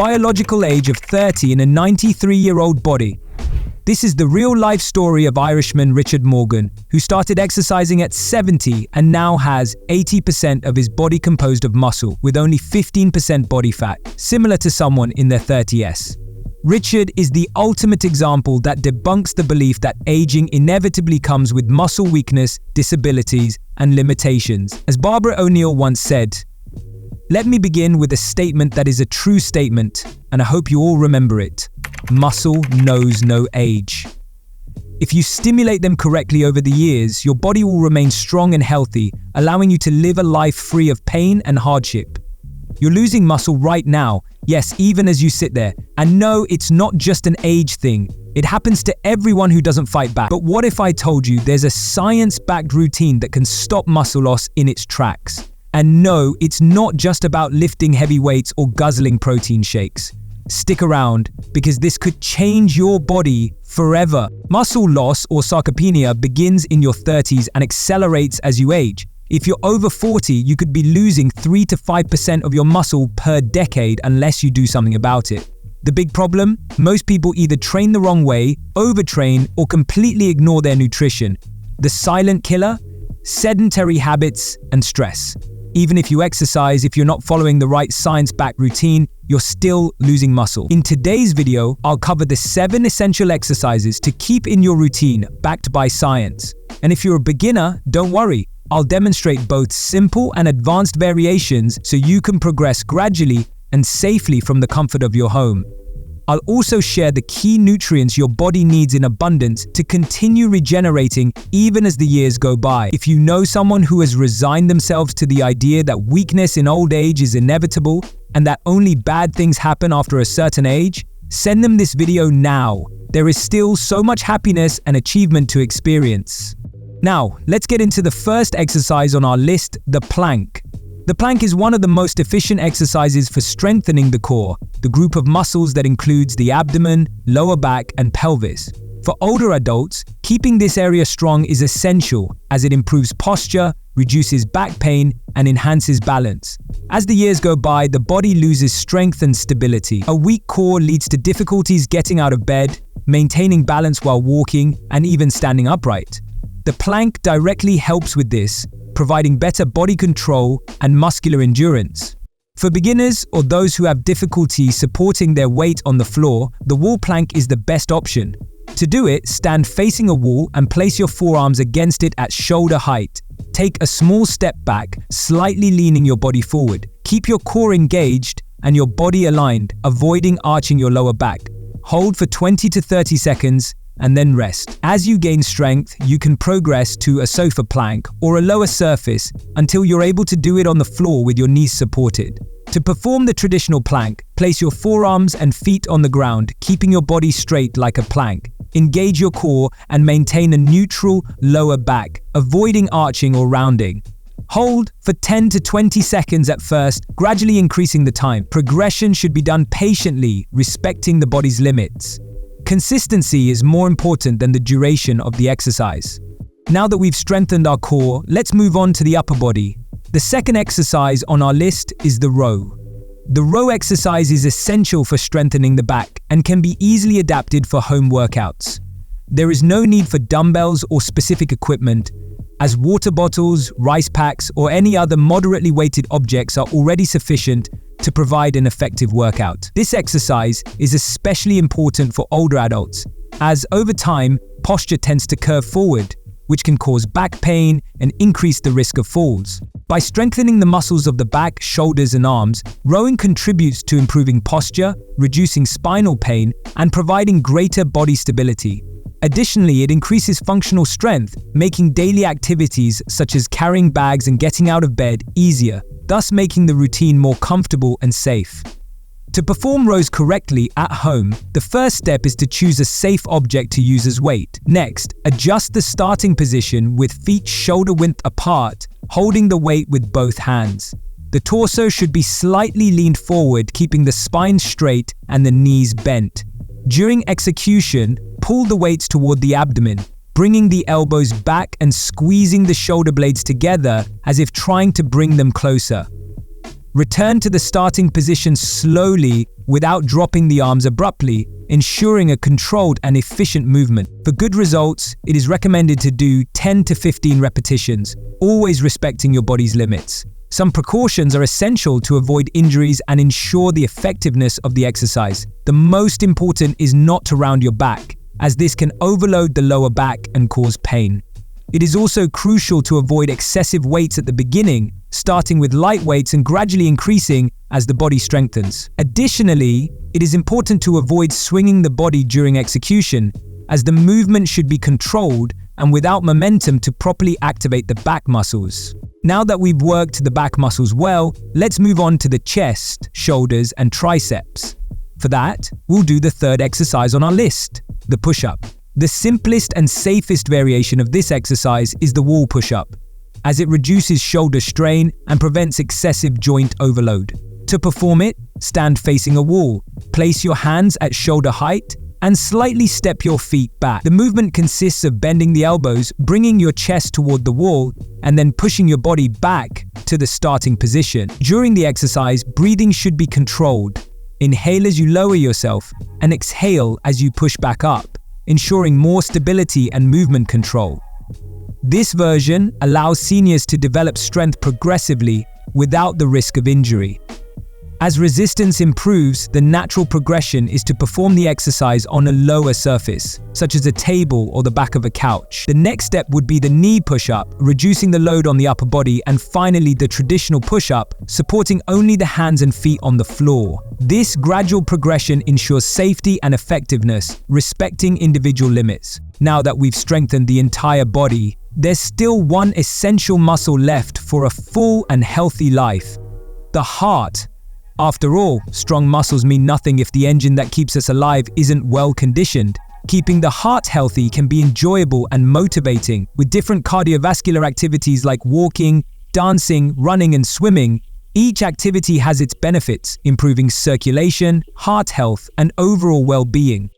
biological age of 30 in a 93-year-old body. This is the real-life story of Irishman Richard Morgan, who started exercising at 70 and now has 80% of his body composed of muscle, with only 15% body fat, similar to someone in their 30s. Richard is the ultimate example that debunks the belief that aging inevitably comes with muscle weakness, disabilities, and limitations. As Barbara O'Neill once said, "Let me begin with a statement that is a true statement, and I hope you all remember it. Muscle knows no age." If you stimulate them correctly over the years, your body will remain strong and healthy, allowing you to live a life free of pain and hardship. You're losing muscle right now, yes, even as you sit there. And no, it's not just an age thing. It happens to everyone who doesn't fight back. But what if I told you there's a science-backed routine that can stop muscle loss in its tracks? And no, it's not just about lifting heavy weights or guzzling protein shakes. Stick around, because this could change your body forever. Muscle loss, or sarcopenia, begins in your 30s and accelerates as you age. If you're over 40, you could be losing 3 to 5% of your muscle per decade unless you do something about it. The big problem? Most people either train the wrong way, overtrain, or completely ignore their nutrition. The silent killer? Sedentary habits and stress. Even if you exercise, if you're not following the right science-backed routine, you're still losing muscle. In today's video, I'll cover the 7 essential exercises to keep in your routine, backed by science. And if you're a beginner, don't worry. I'll demonstrate both simple and advanced variations so you can progress gradually and safely from the comfort of your home. I'll also share the key nutrients your body needs in abundance to continue regenerating even as the years go by. If you know someone who has resigned themselves to the idea that weakness in old age is inevitable and that only bad things happen after a certain age, send them this video now. There is still so much happiness and achievement to experience. Now, let's get into the first exercise on our list, the plank. The plank is one of the most efficient exercises for strengthening the core, the group of muscles that includes the abdomen, lower back, and pelvis. For older adults, keeping this area strong is essential as it improves posture, reduces back pain, and enhances balance. As the years go by, the body loses strength and stability. A weak core leads to difficulties getting out of bed, maintaining balance while walking, and even standing upright. The plank directly helps with this, providing better body control and muscular endurance. For beginners or those who have difficulty supporting their weight on the floor, the wall plank is the best option. To do it, stand facing a wall and place your forearms against it at shoulder height. Take a small step back, slightly leaning your body forward. Keep your core engaged and your body aligned, avoiding arching your lower back. Hold for 20 to 30 seconds and then rest. As you gain strength, you can progress to a sofa plank or a lower surface until you're able to do it on the floor with your knees supported. To perform the traditional plank, place your forearms and feet on the ground, keeping your body straight like a plank. Engage your core and maintain a neutral lower back, avoiding arching or rounding. Hold for 10 to 20 seconds at first, gradually increasing the time. Progression should be done patiently, respecting the body's limits. Consistency is more important than the duration of the exercise. Now that we've strengthened our core, let's move on to the upper body. The second exercise on our list is the row. The row exercise is essential for strengthening the back and can be easily adapted for home workouts. There is no need for dumbbells or specific equipment, as water bottles, rice packs, or any other moderately weighted objects are already sufficient to provide an effective workout. This exercise is especially important for older adults, as over time, posture tends to curve forward, which can cause back pain and increase the risk of falls. By strengthening the muscles of the back, shoulders, and arms, rowing contributes to improving posture, reducing spinal pain, and providing greater body stability. Additionally, it increases functional strength, making daily activities such as carrying bags and getting out of bed easier, thus making the routine more comfortable and safe. To perform rows correctly at home, the first step is to choose a safe object to use as weight. Next, adjust the starting position with feet shoulder-width apart, holding the weight with both hands. The torso should be slightly leaned forward, keeping the spine straight and the knees bent. During execution, pull the weights toward the abdomen, bringing the elbows back and squeezing the shoulder blades together as if trying to bring them closer. Return to the starting position slowly without dropping the arms abruptly, ensuring a controlled and efficient movement. For good results, it is recommended to do 10 to 15 repetitions, always respecting your body's limits. Some precautions are essential to avoid injuries and ensure the effectiveness of the exercise. The most important is not to round your back, as this can overload the lower back and cause pain. It is also crucial to avoid excessive weights at the beginning, starting with light weights and gradually increasing as the body strengthens. Additionally, it is important to avoid swinging the body during execution, as the movement should be controlled and without momentum to properly activate the back muscles. Now that we've worked the back muscles well, let's move on to the chest, shoulders, and triceps. For that, we'll do the third exercise on our list, the push-up. The simplest and safest variation of this exercise is the wall push-up, as it reduces shoulder strain and prevents excessive joint overload. To perform it, stand facing a wall, place your hands at shoulder height, and slightly step your feet back. The movement consists of bending the elbows, bringing your chest toward the wall, and then pushing your body back to the starting position. During the exercise, breathing should be controlled. Inhale as you lower yourself, and exhale as you push back up, ensuring more stability and movement control. This version allows seniors to develop strength progressively without the risk of injury. As resistance improves, the natural progression is to perform the exercise on a lower surface, such as a table or the back of a couch. The next step would be the knee push-up, reducing the load on the upper body, and finally the traditional push-up, supporting only the hands and feet on the floor. This gradual progression ensures safety and effectiveness, respecting individual limits. Now that we've strengthened the entire body, there's still one essential muscle left for a full and healthy life: the heart. After all, strong muscles mean nothing if the engine that keeps us alive isn't well conditioned. Keeping the heart healthy can be enjoyable and motivating. With different cardiovascular activities like walking, dancing, running, and swimming, each activity has its benefits, improving circulation, heart health, and overall well-being.